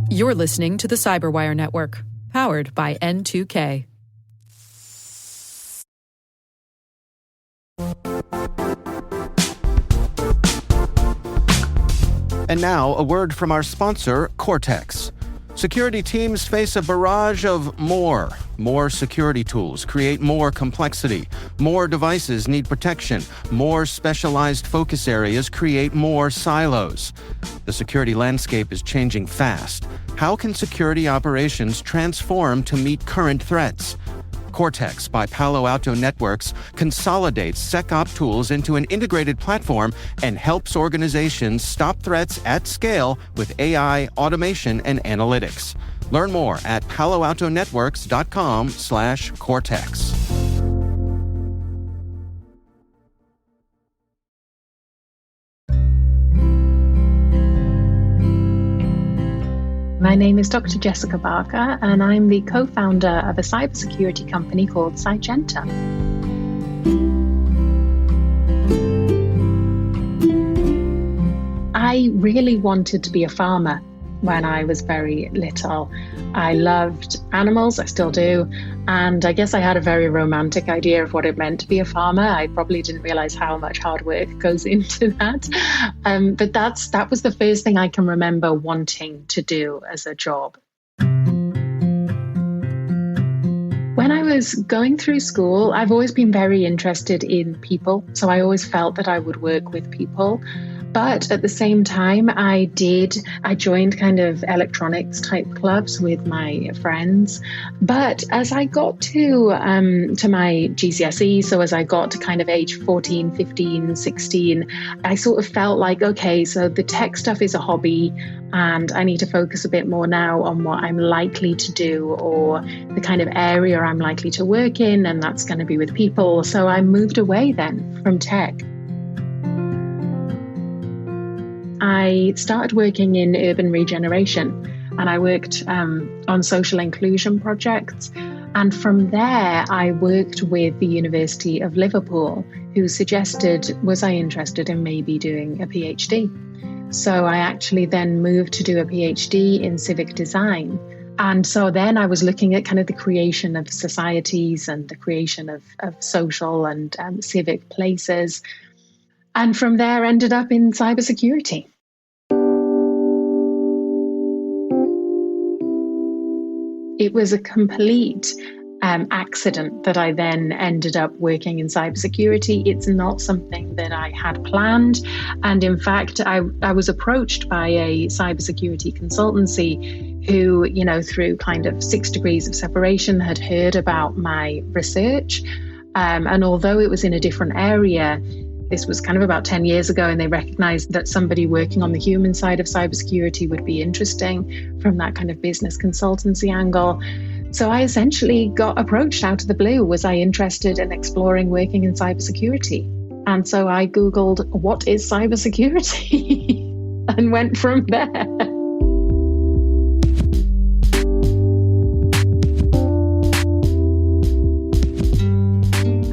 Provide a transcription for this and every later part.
You're listening to the Cyberwire Network, powered by N2K. And now, a word from our sponsor, Cortex. Security teams face a barrage of more security tools create more complexity, more devices need protection, more specialized focus areas create more silos. The security landscape is changing fast. How can security operations transform to meet current threats? Cortex by Palo Alto Networks consolidates SecOps tools into an integrated platform and helps organizations stop threats at scale with AI, automation, and analytics. Learn more at paloaltonetworks.com/Cortex. My name is Dr. Jessica Barker, and I'm the co-founder of a cybersecurity company called Cygenta. I really wanted to be a farmer when I was very little. I loved animals, I still do, and I guess I had a very romantic idea of what it meant to be a farmer. I probably didn't realize how much hard work goes into that. But that was the first thing I can remember wanting to do as a job. When I was going through school, I've always been very interested in people, so I always felt that I would work with people. But at the same time, I joined kind of electronics type clubs with my friends. But as I got to my GCSE, so as I got to kind of age 14, 15, 16, I sort of felt like, okay, so the tech stuff is a hobby and I need to focus a bit more now on what I'm likely to do or the kind of area I'm likely to work in, and that's going to be with people. So I moved away then from tech. I started working in urban regeneration, and I worked on social inclusion projects. And from there, I worked with the University of Liverpool, who suggested, was I interested in maybe doing a PhD? So I actually then moved to do a PhD in civic design. And so then I was looking at kind of the creation of societies and the creation of social and civic places. And from there, ended up in cybersecurity. It was a complete accident that I then ended up working in cybersecurity. It's not something that I had planned. And in fact, I was approached by a cybersecurity consultancy who, through kind of 6 degrees of separation, had heard about my research. And although it was in a different area, this was kind of about 10 years ago, and they recognized that somebody working on the human side of cybersecurity would be interesting from that kind of business consultancy angle. So I essentially got approached out of the blue. Was I interested in exploring working in cybersecurity? And so I Googled, what is cybersecurity? And went from there.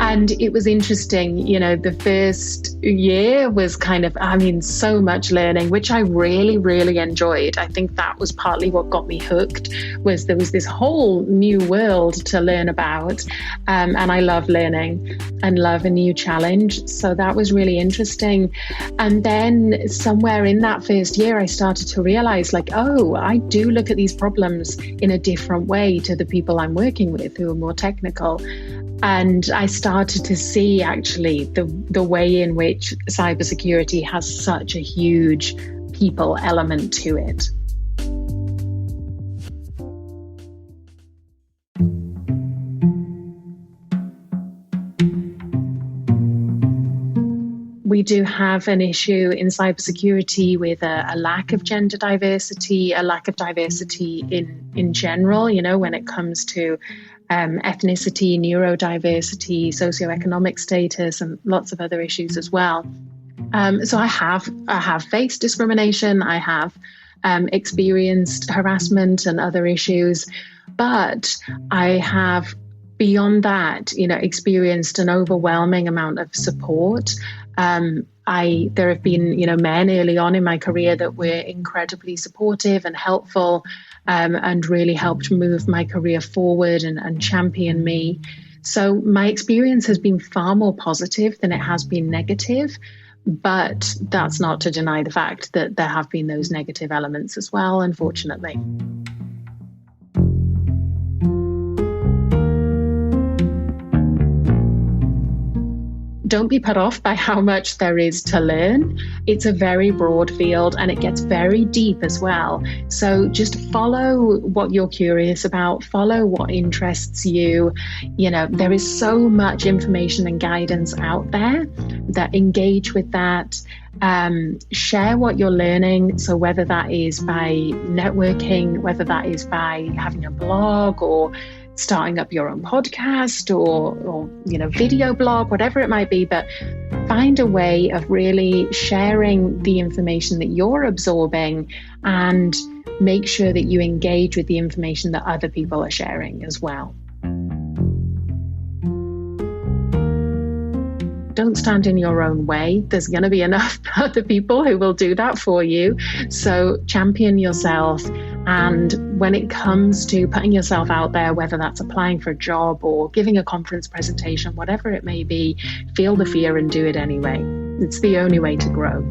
And it was interesting, the first year was kind of, so much learning, which I really, really enjoyed. I think that was partly what got me hooked, was there was this whole new world to learn about. And I love learning and love a new challenge. So that was really interesting. And then somewhere in that first year, I started to realize I do look at these problems in a different way to the people I'm working with who are more technical. And I started to see actually the way in which cybersecurity has such a huge people element to it. We do have an issue in cybersecurity with a lack of gender diversity, a lack of diversity in general, when it comes to ethnicity, neurodiversity, socioeconomic status, and lots of other issues as well. So I have faced discrimination. I have experienced harassment and other issues, but I have, beyond that, experienced an overwhelming amount of support. there have been, men early on in my career that were incredibly supportive and helpful, and really helped move my career forward and champion me. So my experience has been far more positive than it has been negative, but that's not to deny the fact that there have been those negative elements as well, unfortunately. Don't be put off by how much there is to learn. It's a very broad field and it gets very deep as well. So just follow what you're curious about, follow what interests you. There is so much information and guidance out there that engage with that. Share what you're learning. So whether that is by networking, whether that is by having a blog or starting up your own podcast or video blog, whatever it might be, but find a way of really sharing the information that you're absorbing and make sure that you engage with the information that other people are sharing as well. Don't stand in your own way. There's going to be enough other people who will do that for you. So champion yourself. And when it comes to putting yourself out there, whether that's applying for a job or giving a conference presentation, whatever it may be, feel the fear and do it anyway. It's the only way to grow.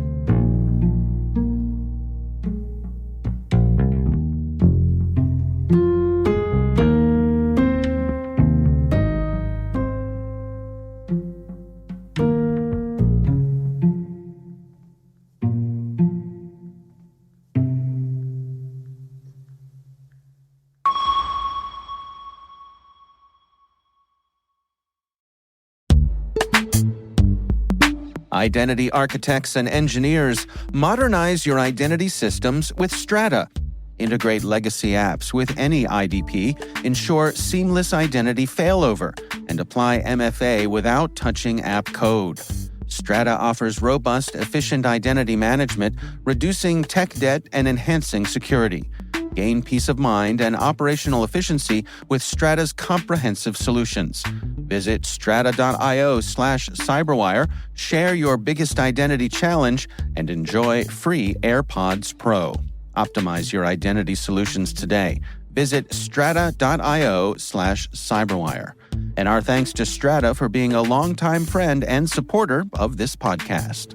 Identity architects and engineers, modernize your identity systems with Strata. Integrate legacy apps with any IDP, ensure seamless identity failover, and apply MFA without touching app code. Strata offers robust, efficient identity management, reducing tech debt and enhancing security. Gain peace of mind and operational efficiency with Strata's comprehensive solutions. Visit strata.io/cyberwire, share your biggest identity challenge, and enjoy free AirPods Pro. Optimize your identity solutions today. Visit strata.io/cyberwire. And our thanks to Strata for being a longtime friend and supporter of this podcast.